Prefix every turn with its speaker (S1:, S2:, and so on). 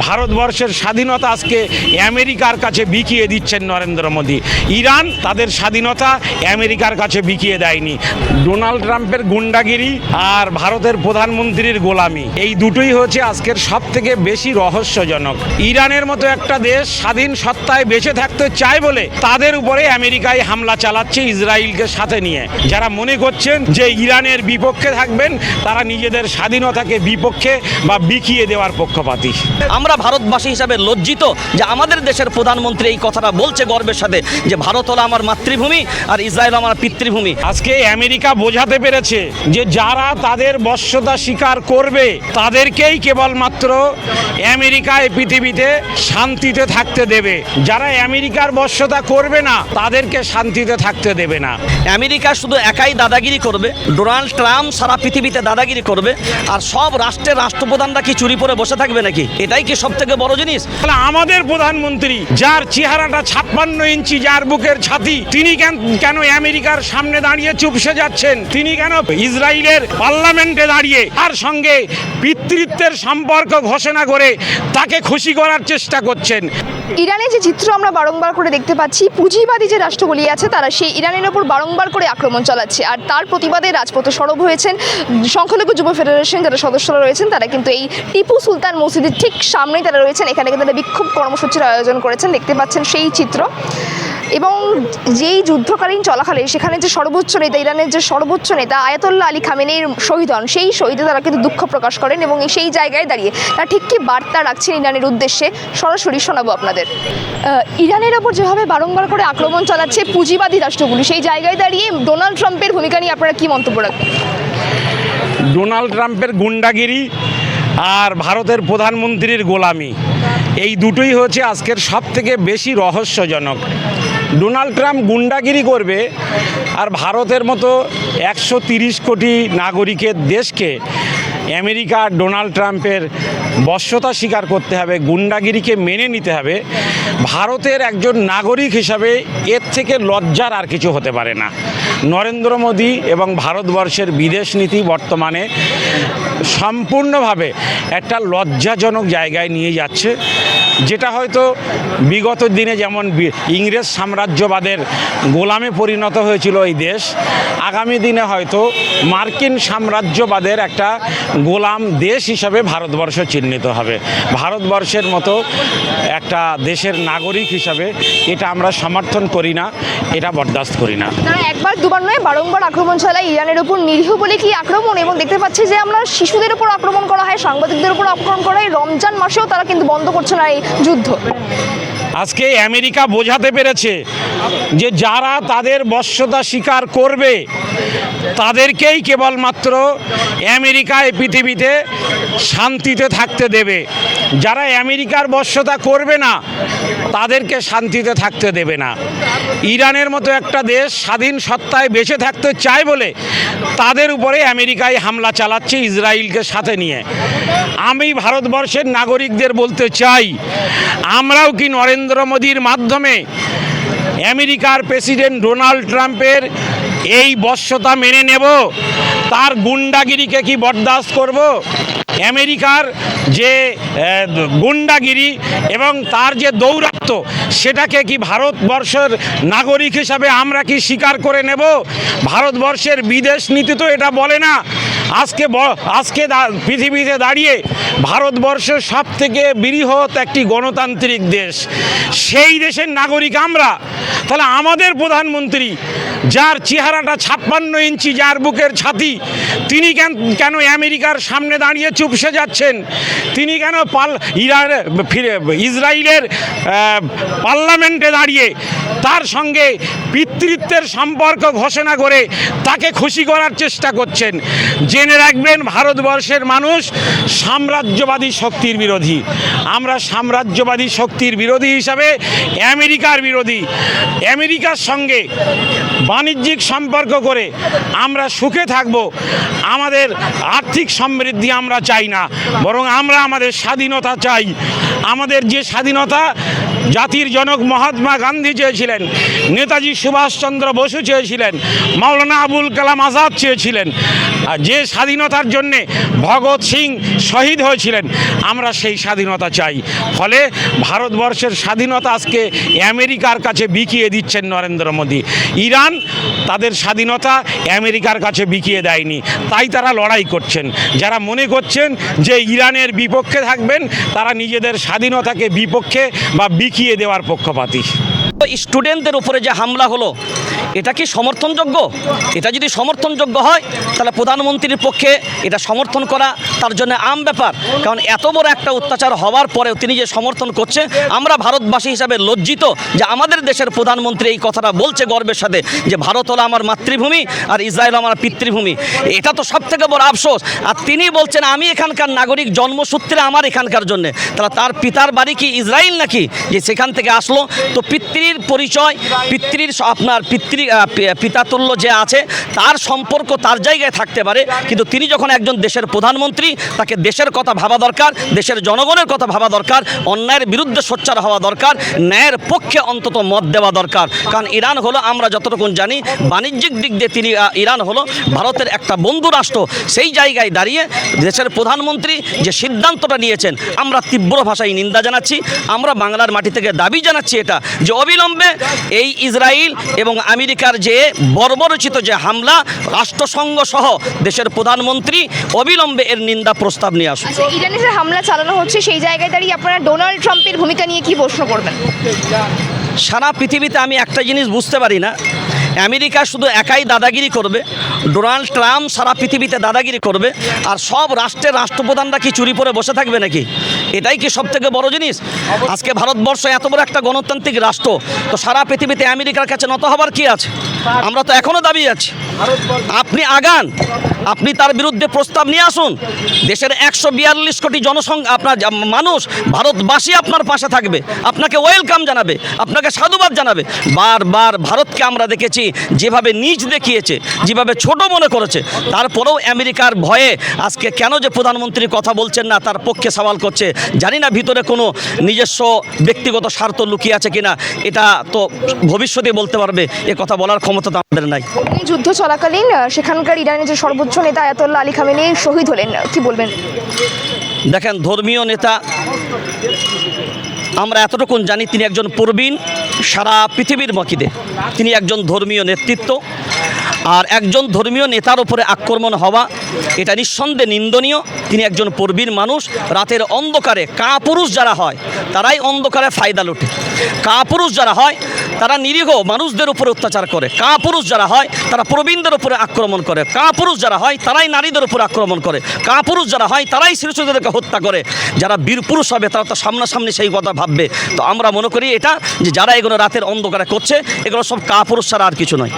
S1: ভারতবর্ষের স্বাধীনতা আজকে আমেরিকার কাছে বিকিয়ে দিচ্ছেন নরেন্দ্র মোদী। ইরান তাদের স্বাধীনতা আমেরিকার কাছে বিকিয়ে দেয়নি। ডোনাল্ড ট্রাম্পের গুন্ডাগিরি আর ভারতের প্রধানমন্ত্রীর গোলামি, এই দুটোই হচ্ছে আজকের সব থেকে বেশি রহস্যজনক। ইরানের মতো একটা দেশ স্বাধীন সত্তায় বেঁচে থাকতে চায় বলে তাদের উপরে আমেরিকায় হামলা চালাচ্ছে ইসরায়েলকে সাথে নিয়ে। যারা মনে করছেন যে ইরানের বিপক্ষে থাকবেন, তারা নিজেদের স্বাধীনতাকে বিপক্ষে বা বিকিয়ে দেওয়ার পক্ষপাতী।
S2: আমরা ভারতবাসী হিসাবে লজ্জিত যে আমাদের দেশের প্রধানমন্ত্রী এই কথাটা বলছে গর্বের সাথে যে ভারত হলো আমার মাতৃভূমি আর ইসরায়েল আমার পিতৃভূমি।
S1: আজকে আমেরিকা বোঝাতে পেরেছে যে যারা তাদের বশ্যতা স্বীকার করবে তাদেরকেই কেবলমাত্র আমেরিকায় পৃথিবীতে শান্তিতে থাকতে দেবে। যারা আমেরিকার বশ্যতা করবে না তাদেরকে শান্তিতে থাকতে দেবে না।
S2: আমেরিকা শুধু একাই দাদাগিরি করবে, ডোনাল্ড ট্রাম্প সারা পৃথিবীতে দাদাগিরি করবে, আর সব রাষ্ট্রের রাষ্ট্রপ্রধানরা কি চুরি পরে বসে থাকবে নাকি? এটাই কি সব থেকে বড় জিনিস?
S1: তাহলে আমাদের প্রধানমন্ত্রী, যার চেহারাটা 56 ইঞ্চি, যার বুকের ছাতি, তিনি কেন আমেরিকার সামনে দাঁড়িয়ে চুপসে যাচ্ছেন? তিনি কেন ইসরায়েলের পার্লামেন্টে দাঁড়িয়ে তার সঙ্গে পিতৃত্বের সম্পর্ক ঘোষণা করে তাকে খুশি করার চেষ্টা করছেন?
S3: ইরানের যে চিত্র আমরা বারংবার করে দেখতে পাচ্ছি, পুঁজিবাদী যে রাষ্ট্রগুলি আছে তারা সেই ইরানের ওপর বারংবার করে আক্রমণ চালাচ্ছে, আর তার প্রতিবাদে রাজপথে সরব হয়েছেন সংখ্যালঘু যুব ফেডারেশন যারা সদস্যরা রয়েছেন। তারা কিন্তু এই টিপু সুলতান মসজিদের ঠিক সামনেই তারা রয়েছেন। এখানে কিন্তু তারা বিক্ষোভ কর্মসূচির আয়োজন করেছেন, দেখতে পাচ্ছেন সেই চিত্র। এবং যেই যুদ্ধকালীন চলাকালে সেখানে যে সর্বোচ্চ নেতা, ইরানের যে সর্বোচ্চ নেতা আয়াতুল্লাহ আলী খামেনেইর শহীদ হন, সেই শহীদে তারা কিন্তু দুঃখ প্রকাশ করেন এবং সেই জায়গায় দাঁড়িয়ে তারা ঠিক কী বার্তা রাখছেন ইরানের উদ্দেশ্যে সরাসরি শোনাবো আপনাদের। ইরানের ওপর যেভাবে বারংবার করে আক্রমণ চালাচ্ছে পুঁজিবাদী রাষ্ট্রগুলি, সেই জায়গায় দাঁড়িয়ে ডোনাল্ড ট্রাম্পের ভূমিকা নিয়ে আপনারা কী মন্তব্য রাখবেন?
S1: ডোনাল্ড ট্রাম্পের গুন্ডাগিরি আর ভারতের প্রধানমন্ত্রীর গোলামি, এই দুটোই হচ্ছে আজকের সব থেকে বেশি রহস্যজনক। ডোনাল্ড ট্রাম্প গুন্ডাগিরি করবে আর ভারতের মতো 130 কোটি নাগরিকের দেশকে আমেরিকা ডোনাল্ড ট্রাম্পের বশ্যতা স্বীকার করতে হবে, গুন্ডাগিরিকে মেনে নিতে হবে। ভারতের একজন নাগরিক হিসাবে এর থেকে লজ্জার আর কিছু হতে পারে না। নরেন্দ্র মোদী এবং ভারতবর্ষের বিদেশ নীতি বর্তমানে সম্পূর্ণভাবে একটা লজ্জাজনক জায়গায় নিয়ে যাচ্ছে, যেটা হয়তো বিগত দিনে যেমন ইংরেজ সাম্রাজ্যবাদের গোলামে পরিণত হয়েছিল এই দেশ, আগামী দিনে হয়তো মার্কিন সাম্রাজ্যবাদের একটা গোলাম দেশ হিসাবে ভারতবর্ষ চিহ্নিত হবে। ভারতবর্ষের মতো একটা দেশের নাগরিক হিসাবে এটা আমরা সমর্থন করি না, এটা বরদাস্ত করি না।
S3: তারা একবার দুবার নয় বারংবার আক্রমণ চালায় ইরানের উপর। নিরীহ বলে কি আক্রমণ? এবং দেখতে পাচ্ছি যে আমরা শিশুদের উপর আক্রমণ করা হয়, সাংবাদিকদের উপর আক্রমণ করা হয়। রমজান মাসেও তারা কিন্তু বন্ধ করছে না এই যুদ্ধ।
S1: আজকে আমেরিকা বোঝাতে পেরেছে যে যারা তাদের বশ্যতা স্বীকার করবে তাদেরকেই কেবলমাত্র আমেরিকায় পৃথিবীতে শান্তিতে থাকতে দেবে। যারা আমেরিকার বশ্যতা করবে না তাদেরকে শান্তিতে থাকতে দেবে না। ইরানের মতো একটা দেশ স্বাধীন সত্তায় বেঁচে থাকতে চায় বলে তাদের উপরে আমেরিকায় হামলা চালাচ্ছে ইসরায়েলকে সাথে নিয়ে। আমি ভারতবর্ষের নাগরিকদের বলতে চাই, আমরাও কি নরেন্দ্র মোদীর মাধ্যমে আমেরিকার প্রেসিডেন্ট ডোনাল্ড ট্রাম্পের এই বশ্যতা মেনে নেব? তার গুন্ডাগিরিকে কি বরদাস্ত করব? আমেরিকার যে গুন্ডাগিরি এবং তার যে দৌরাত্ম্য, সেটাকে কি ভারতবর্ষের নাগরিক হিসাবে আমরা কি স্বীকার করে নেব? ভারতবর্ষের বিদেশ নীতি তো এটা বলে না। আজকে পৃথিবীতে দাঁড়িয়ে ভারতবর্ষ সব থেকে বৃহৎ একটি গণতান্ত্রিক দেশ, সেই দেশের নাগরিক আমরা। তাহলে আমাদের প্রধানমন্ত্রী, যার চেহারাটা 56 ইঞ্চি, যার বুকের ছাতি, তিনি কেন আমেরিকার সামনে দাঁড়িয়ে চুপসে যাচ্ছেন? তিনি কেন ইসরায়েলের পার্লামেন্টে দাঁড়িয়ে তার সঙ্গে পিতৃত্বের সম্পর্ক ঘোষণা করে তাকে খুশি করার চেষ্টা করছেন? জেনে রাখবেন, ভারতবর্ষের মানুষ সাম্রাজ্যবাদী শক্তির বিরোধী। আমরা সাম্রাজ্যবাদী শক্তির বিরোধী হিসাবে আমেরিকার বিরোধী। আমেরিকার সঙ্গে বাণিজ্যিক সম্পর্ক করে আমরা সুখে থাকব, আমাদের আর্থিক সমৃদ্ধি আমরা চাই না, বরং আমরা আমাদের স্বাধীনতা চাই। আমাদের যে স্বাধীনতা জাতির জনক মহাত্মা গান্ধী চেয়েছিলেন, নেতাজি সুভাষচন্দ্র বসু চেয়েছিলেন, মাওলানা আবুল কালাম আজাদ চেয়েছিলেন, আর যে স্বাধীনতার জন্যে ভগৎ সিং শহীদ হয়েছিলেন, আমরা সেই স্বাধীনতা চাই। ফলে ভারতবর্ষের স্বাধীনতা আজকে আমেরিকার কাছে বিকিয়ে দিচ্ছেন নরেন্দ্র মোদী। ইরান তাদের স্বাধীনতা আমেরিকার কাছে বিকিয়ে দেয়নি, তাই তারা লড়াই করছেন। যারা মনে করছেন যে ইরানের বিপক্ষে থাকবেন, তারা নিজেদের স্বাধীনতাকে বিপক্ষে বা বিকিয়ে দেওয়ার পক্ষপাতী।
S2: স্টুডেন্টদের উপরে যে হামলা হলো, এটা কি সমর্থনযোগ্য? এটা যদি সমর্থনযোগ্য হয় তাহলে প্রধানমন্ত্রীর পক্ষে এটা সমর্থন করা তার জন্য আম ব্যাপার। কারণ এত বড় একটা অত্যাচার হওয়ার পরেও তিনি যে সমর্থন করছে, আমরা ভারতবাসী হিসাবে লজ্জিত যে আমাদের দেশের প্রধানমন্ত্রী এই কথাটা বলছে গর্বের সাথে যে ভারত হলো আমার মাতৃভূমি আর ইসরায়েল আমার পিতৃভূমি। এটা তো সব থেকে বড় আফসোস। আর তিনি বলছেন আমি এখানকার নাগরিক, জন্মসূত্রে আমার এখানকার জন্যে। তাহলে তার পিতার বাড়ি কি ইসরায়েল নাকি, যে সেখান থেকে আসলো? তো পিতৃর পরিচয়, পিতৃর আপনার পিতাতুল্য যে আছে তার সম্পর্ক তার জায়গায় থাকতে পারে, কিন্তু তিনি যখন একজন দেশের প্রধানমন্ত্রী, তাকে দেশের কথা ভাবা দরকার, দেশের জনগণের কথা ভাবা দরকার, অন্যায়ের বিরুদ্ধে সোচ্চার হওয়া দরকার, ন্যায়ের পক্ষে অন্তত মত দেওয়া দরকার। কারণ ইরান হলো, আমরা যতটুকু জানি, বাণিজ্যিক দিক দিয়ে তিনি ইরান হলো ভারতের একটা বন্ধু রাষ্ট্র। সেই জায়গায় দাঁড়িয়ে দেশের প্রধানমন্ত্রী যে সিদ্ধান্তটা নিয়েছেন, আমরা তীব্র ভাষায় নিন্দা জানাচ্ছি। আমরা বাংলার মাটি থেকে দাবি জানাচ্ছি এটা যে অবিলম্বে এই ইসরায়েল এবং আমেরিকার যে বর্বরচিত যে হামলা, রাষ্ট্রসংঘ সহ দেশের প্রধানমন্ত্রী অবিলম্বে এর নিন্দা প্রস্তাব নিয়ে আসুন।
S3: ইরানে যে হামলা চালানো হচ্ছে সেই জায়গায় দাঁড়িয়ে আপনারা ডোনাল্ড ট্রাম্পের ভূমিকা নিয়ে কি প্রশ্ন করবেন?
S2: সারা পৃথিবীতে আমি একটা জিনিস বুঝতে পারি না, আমেরিকা শুধু একাই দাদাগিরি করবে, ডোনাল্ড ট্রাম্প সারা পৃথিবীতে দাদাগিরি করবে, আর সব রাষ্ট্রের রাষ্ট্রপ্রধানরা কি চুরি পরে বসে থাকবে নাকি? এটাই কি সব থেকে বড় জিনিস? আজকে ভারতবর্ষ এত বড় একটা গণতান্ত্রিক রাষ্ট্র, তো সারা পৃথিবীতে আমেরিকার কাছে নত হবার কি আছে? আমরা তো এখনও দাবি আছি। আপনি আগান, আপনি তার বিরুদ্ধে প্রস্তাব নিয়ে আসুন। দেশের 142 কোটি জনসংখ্যা আপনার মানুষ, ভারতবাসী আপনার পাশে থাকবে, আপনাকে ওয়েলকাম জানাবে, আপনাকে সাধুবাদ জানাবে। বারবার ভারতকে আমরা দেখেছি যেভাবে নীচ দেখিয়েছে, যেভাবে ছোট মনে করেছে, তারপরেও আমেরিকার ভয়ে আজকে কেন যে প্রধানমন্ত্রী কথা বলছেন না তার পক্ষে সওয়াল করছে। জানি না ভিতরে কোনো নিজস্ব ব্যক্তিগত স্বার্থ লুকিয়ে আছে কিনা, এটা তো ভবিষ্যতে বলতে পারবে, এ কথা বলার ক্ষমতা তো আমাদের নাই।
S3: এই যুদ্ধ চলাকালীন সেখানকার ইরানের যে সর্বোচ্চ নেতা আয়াতোল্লাহ আলী খামেনি শহীদ হলেন, কি বলবেন?
S2: দেখেন, ধর্মীয় নেতা আমরা এতটুকুন জানি তিনি একজন প্রবীণ, সারা পৃথিবীর মকিদে তিনি একজন ধর্মীয় নেতৃত্ব। আর একজন ধর্মীয় নেতার উপরে আক্রমণ হওয়া এটা নিঃসন্দেহে নিন্দনীয়। তিনি একজন প্রবীণ মানুষ। রাতের অন্ধকারে কাপুরুষ যারা হয় তারাই অন্ধকারে ফায়দা লুটে। কাপুরুষ যারা হয় তারা নিরীহ মানুষদের উপরে অত্যাচার করে। কাপুরুষ যারা হয় তারা প্রবীণদের উপরে আক্রমণ করে। কাপুরুষ যারা হয় তারাই নারীদের উপরে আক্রমণ করে। কাপুরুষ যারা হয় তারাই শিশুদেরকে হত্যা করে। যারা বীরপুরুষ হবে তারা তো সামনাসামনি সেই কথা ভাববে। তো আমরা মনে করি এটা যে যারা এগুলো রাতের অন্ধকারে করছে, এগুলো সব কাপুরুষ ছাড়া আর কিছু নয়।